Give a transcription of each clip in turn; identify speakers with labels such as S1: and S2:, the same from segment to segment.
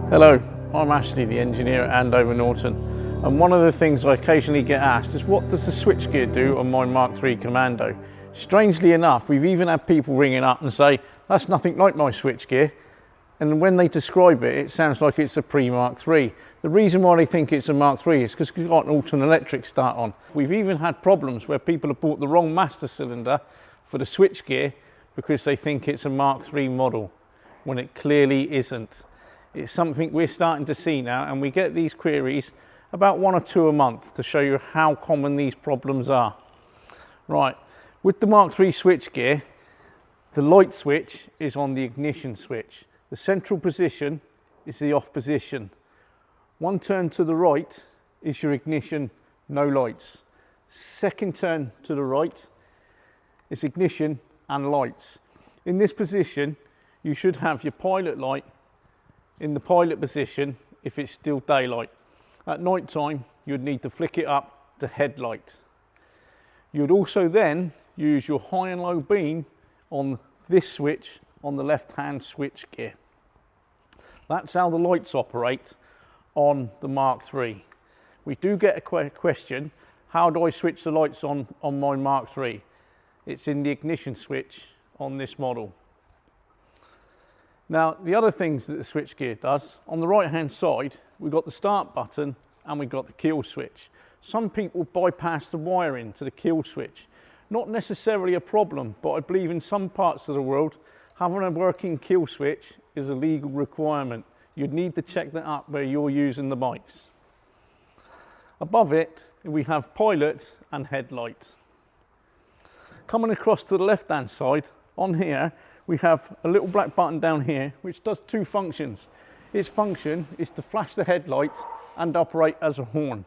S1: Hello, I'm Ashley, the engineer at Andover Norton, and one of the things I occasionally get asked is what does the switchgear do on my MKIII Commando? Strangely enough, we've even had people ringing up and say that's nothing like my switchgear, and when they describe it, it sounds like it's a pre-MKIII. The reason why they think it's a MKIII is because it's got an Norton electric start on. We've even had problems where people have bought the wrong master cylinder for the switchgear because they think it's a MKIII model, when it clearly isn't. It's something we're starting to see now, and we get these queries about 1 or 2 a month to show you how common these problems are. Right, with the MKIII switchgear, the light switch is on the ignition switch. The central position is the off position. One turn to the right is your ignition, no lights. Second turn to the right is ignition and lights. In this position, you should have your pilot light in the pilot position if it's still daylight. At night time, you'd need to flick it up to headlight. You'd also then use your high and low beam on this switch on the left-hand switch gear. That's how the lights operate on the MKIII. We do get a question, how do I switch the lights on my MKIII? It's in the ignition switch on this model. Now, the other things that the switchgear does, on the right hand side, we've got the start button and we've got the kill switch. Some people bypass the wiring to the kill switch. Not necessarily a problem, but I believe in some parts of the world, having a working kill switch is a legal requirement. You'd need to check that up where you're using the bikes. Above it, we have pilot and headlight. Coming across to the left hand side, on here, we have a little black button down here which does 2 functions. Its function is to flash the headlight and operate as a horn.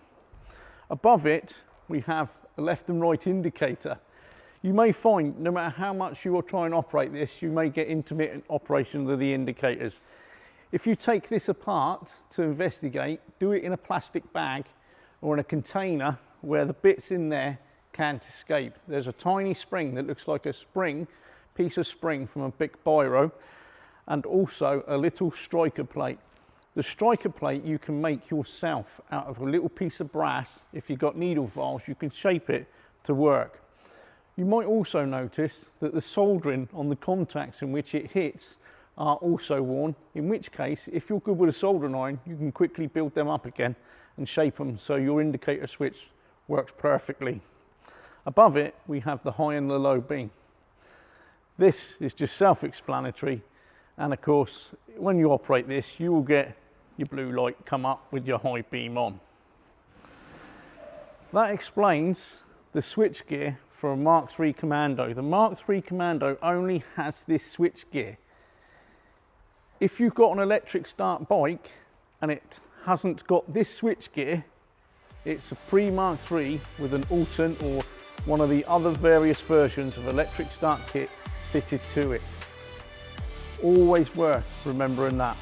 S1: Above it we have a left and right indicator. You may find no matter how much you will try and operate this, you may get intermittent operation of the indicators. If you take this apart to investigate, do it in a plastic bag or in a container where the bits in there can't escape. There's a tiny spring that looks like a piece of spring from a big biro, and also a little striker plate. The striker plate you can make yourself out of a little piece of brass. If you've got needle files, you can shape it to work. You might also notice that the soldering on the contacts in which it hits are also worn, in which case, if you're good with a soldering iron, you can quickly build them up again and shape them so your indicator switch works perfectly. Above it, we have the high and the low beam. This is just self-explanatory, and of course when you operate this you will get your blue light come up with your high beam on. That explains the switchgear for a MKIII Commando. The MKIII Commando only has this switchgear. If you've got an electric start bike and it hasn't got this switchgear, it's a pre-MKIII with an Norton or one of the other various versions of electric start kit fitted to it. Always worth remembering that.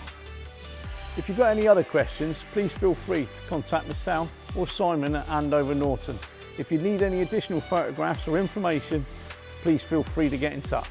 S1: If you've got any other questions, please feel free to contact myself or Simon at Andover Norton. If you need any additional photographs or information, please feel free to get in touch.